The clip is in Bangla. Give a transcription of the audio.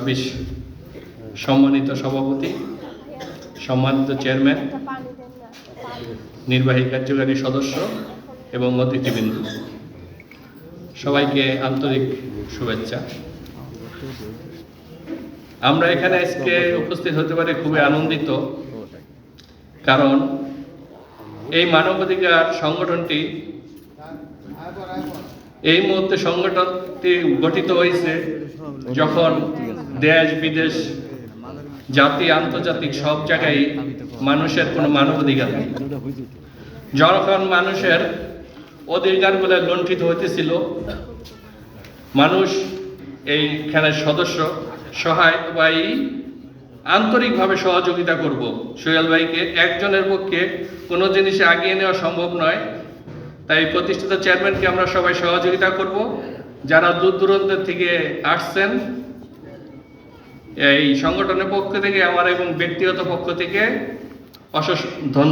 ২৬ সম্মানিত সভাপতি, সম্মানিত চেয়ারম্যান, নির্বাহী কার্যকারী সদস্য এবং অতিথিবৃন্দ, সবাইকে আন্তরিক শুভেচ্ছা। আমরা এখানে আজকে উপস্থিত হতে পারে খুবই আনন্দিত, কারণ এই মানবাধিকার সংগঠনটি এই মুহূর্তে সংগঠনটি গঠিত হয়েছে যখন দেশ বিদেশ জাতি আন্তর্জাতিক সব জায়গায় মানুষের কোনো মানবাধিকার নেই। যখন মানুষের অধিকারগুলো লুণ্ঠিত হইতেছিল, মানুষ এইখানে সদস্য সহায় আন্তরিকভাবে সহযোগিতা করব। সোহেল ভাইকে একজনের পক্ষে কোনো জিনিসে আগিয়ে নেওয়া সম্ভব নয়, তাই প্রতিষ্ঠিত চেয়ারম্যানকে আমরা সবাই সহযোগিতা করব। যারা দূর দূরান্ত থেকে আসছেন, এই সংগঠনের পক্ষ থেকে আমার এবং ব্যক্তিগত পক্ষ থেকে অশেষ ধন্যবাদ।